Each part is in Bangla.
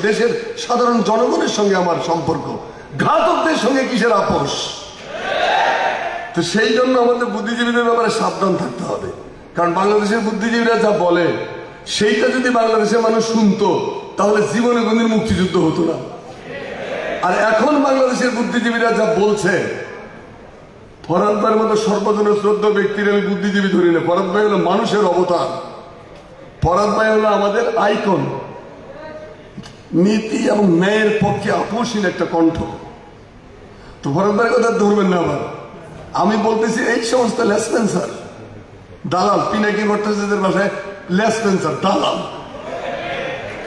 দেশের সাধারণ জনগণের সঙ্গে আমার সম্পর্ক, ঘাতকদের সঙ্গে কিসের আপোষ? তো সেই জন্য আমাদের বুদ্ধিজীবীদের ব্যাপারে সাবধান থাকতে হবে। কারণ বাংলাদেশের বুদ্ধিজীবীরা যা বলে সেইটা যদি বাংলাদেশের মানুষ শুনতো তাহলে জীবনে কোনদিন মুক্তিযুদ্ধ হতো না। আর এখন বাংলাদেশের বুদ্ধিজীবীরা যা বলছে, ফরহাদ ভাইয়ের মতো সর্বজন শ্রদ্ধ ব্যক্তির আমি বুদ্ধিজীবী ধরি না। ফরহাদ ভাই হলো মানুষের অবতার, ফরহাদ ভাই হলো আমাদের আইকন, নীতি এবং ন্যায়ের পক্ষে আপোষহীন একটা কণ্ঠ। তো ফরহাদ ভাইয়ের কথা ধরবেন না। আবার আমি বলতেছি এই সমস্ত লেসপেন্সার দালাল, পিনাকি ভট্টাচার্যের ভাষায় লেসপেন্সার দালাল।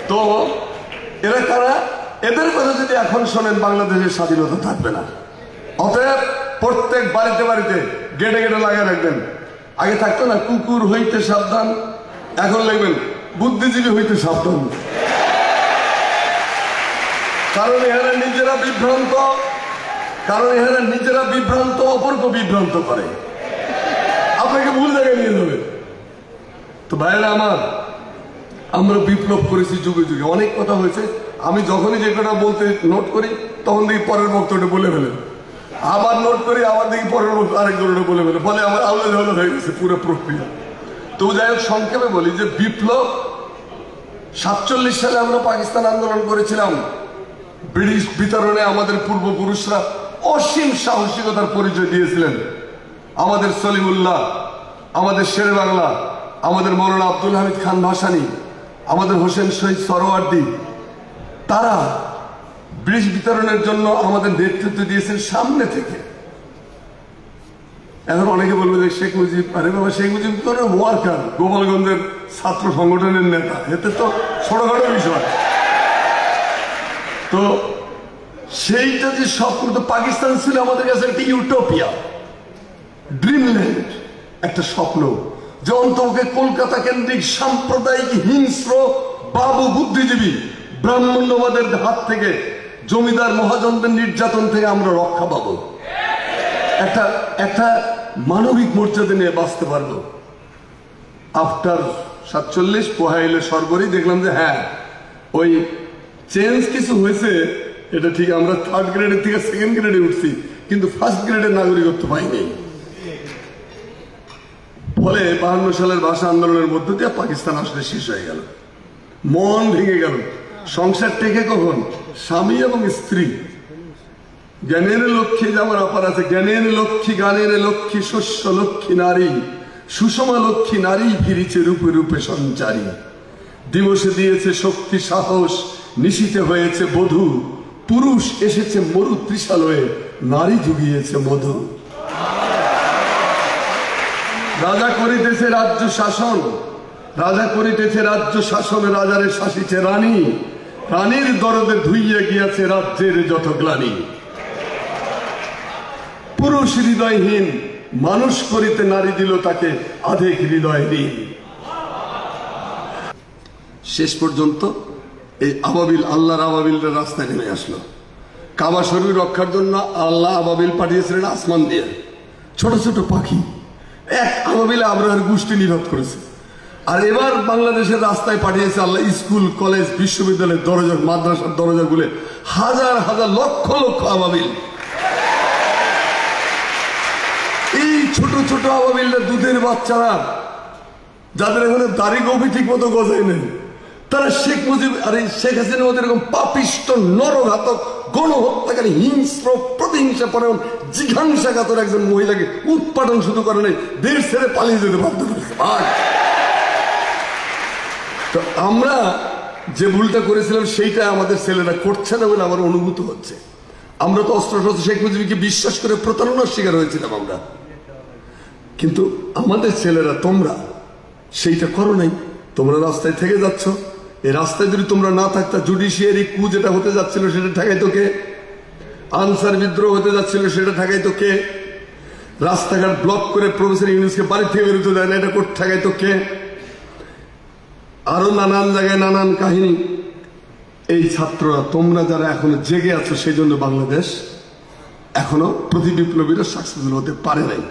তো এরা কারা? এদের কথা যদি এখন শোনেন বাংলাদেশের স্বাধীনতা থাকবে না। অতএব প্রত্যেক বাড়িতে বাড়িতে গেটে গেটে লাগিয়ে রাখবেন। আগে থাকতো না কুকুর হইতে সাবধান, এখন লিখবেন বুদ্ধিজীবী হইতে সাবধান। কারণ এরা নিজেরা বিভ্রান্ত, অপরকে বিভ্রান্ত করে, আপনাকে ভুল জায়গায় নিয়ে যাবে। তো ভাইরা আমার, আমরা বিপ্লব করেছি যুগে যুগে, অনেক কথা হয়েছে। আমি যখনই যে কথা বলতে নোট করি তখন দেখি পরের বক্তব্যটা বলে ফেলেন, আবার নোট করি, আবার দেখি পরের বক্তব্য আরেকজনটা বলে ফেলে, ফলে আমার আলাদা আলাদা হয়ে গেছে পুরো প্রক্রিয়া। তো যাই হোক, সংক্ষেপে বলি যে বিপ্লব 47 সালে আমরা পাকিস্তান আন্দোলন করেছিলাম। ব্রিটিশ বিতরণে আমাদের পূর্বপুরুষরা অসীম সাহসিকতার পরিচয় দিয়েছিলেন। আমাদের সলিমুল্লাহ, আমাদের শেরে বাংলা, আমাদের মৌলানা আব্দুল হামিদ খান ভাসানী, আমাদের হোসেন শহীদ সরওয়ার্দী, তারা ব্রিটিশ বিতরণের জন্য আমাদের নেতৃত্ব দিয়েছেন সামনে থেকে। এখন অনেকে বলবে যে শেখ মুজিব, আরে বাবা, শেখ মুজিব তো ওয়ার্কার, গোপালগঞ্জের ছাত্র সংগঠনের নেতা, এতে তো ছোটখাটো বিষয়। তো সেইটা যে স্বপ্ন, তো পাকিস্তান ছিল আমাদের কাছে একটা ইউটোপিয়া, ড্রিমল্যান্ড, একটা স্বপ্ন যে অন্তকে কলকাতা কেন্দ্রিক সাম্প্রদায়িক হিংস্র বাবু বুদ্ধিজীবী ব্রাহ্মণ্যবাদের হাত থেকে, জমিদার মহাজনদের নির্যাতন থেকে আমরা রক্ষা পাবো, একটা মানবিক মর্যাদা নিয়ে বাঁচতে পারবো। আফটার 47 পোহাইলে সর্বরই দেখলাম যে হ্যাঁ, ওই চেঞ্জ কিছু হয়েছে, এটা ঠিক। আমরা 3rd গ্রেডের থেকে 2nd গ্রেডে উঠছি, কিন্তু 1st গ্রেডের নাগরিকত্ব পাইনি। ফলে 52 সালের ভাষা আন্দোলনের মধ্য দিয়ে পাকিস্তান আসলে শেষ হয়ে গেল, মন ভেঙে গেল। সংসার টেকে কখন? স্বামী এবং স্ত্রী। জ্ঞানের লক্ষ্মী, যে আমার আপার আছে, জ্ঞানের লক্ষ্মী, গানের লক্ষ্মী, শস্য লক্ষ্মী নারী, সুষমা লক্ষ্মী নারী ফিরিছে রূপে রূপে সঞ্চারী। দিবসে দিয়েছে শক্তি সাহস, নিশীতে হয়েছে বধূ, পুরুষ এসেছে মরু ত্রিশালয়ে, নারী জুগিয়েছে মধু। রাজা করিতেছে রাজ্য শাসন, রাজা করিতেছে রাজ্য শাসন, রাজারে শাসিছে রানী, রানীর দরদে ধুইয়া গিয়াছে রাজ্যের যত গ্লানি। পুরুষ হৃদয়হীন মানুষ করিতে নারী দিল তাকে আধেক হৃদয়হীন। শেষ পর্যন্ত এই আবাবিল, আল্লাহর আবাবিলরা রাস্তায় নেমে আসলো। কাবা শরীফ রক্ষার জন্য আল্লাহ আবাবিল পাঠিয়েছিলেন আসমান দিয়ে, ছোট ছোট পাখি। এক আবাবিল আবরাহার গোষ্ঠী নিধন করেছে। আর এবার বাংলাদেশের রাস্তায় পাঠিয়েছে আল্লাহ স্কুল, কলেজ, বিশ্ববিদ্যালয়ের দরজা, মাদ্রাসার দরজা গুলে হাজার হাজার লক্ষ লক্ষ আবাবিল। এই ছোট ছোট আবাবিলরা দুধের বাচ্চারা, যাদের এখানে দাড়ি গোপী ঠিক মতো গজায় নেই, তারা শেখ মুজিব আর এই শেখ হাসিনা ওদের এরকম পাপিষ্ট, নরঘাতক, গণহত্যাকারী, হিংস্র, প্রতিহিংসা পরায়ণ, জিঘাংসাঘাতর একজন মহিলাকে উৎপাদন শুধু করে নাই, দেশ ছেড়ে পালিয়ে যেতে বাধ্য করেছে। তো আমরা যে ভুলটা করেছিলাম সেইটা আমাদের ছেলেরা করছে না বলে আমার অনুভূত হচ্ছে। আমরা তো অস্ত্র শেখ মুজিবকে বিশ্বাস করে প্রতারণার শিকার হয়েছিলাম আমরা, কিন্তু আমাদের ছেলেরা, তোমরা সেইটা করো নাই। তোমরা রাস্তায় থেকে যাচ্ছ। এই রাস্তায় যদি তোমরা না থাকতা, জুডিশিয়ারি কু যেটা হতে যাচ্ছিল সেটা ঠেকাইতো কে? আনসার বিদ্রোহ হতে যাচ্ছিল সেটা ঠেকাইতো কে? রাস্তাঘাট ব্লক করে প্রফেসর ইউনূসকে বাড়ি থেকে বেরোতে দেয় না, এটা করতে ঠেকাইতো কে? আরো নানান জায়গায় নানান কাহিনী। এই ছাত্ররা, তোমরা যারা এখনো জেগে আছো, সেই জন্য বাংলাদেশ এখনো প্রতি বিপ্লবীরা সাকসেসফুল হতে পারে নাই।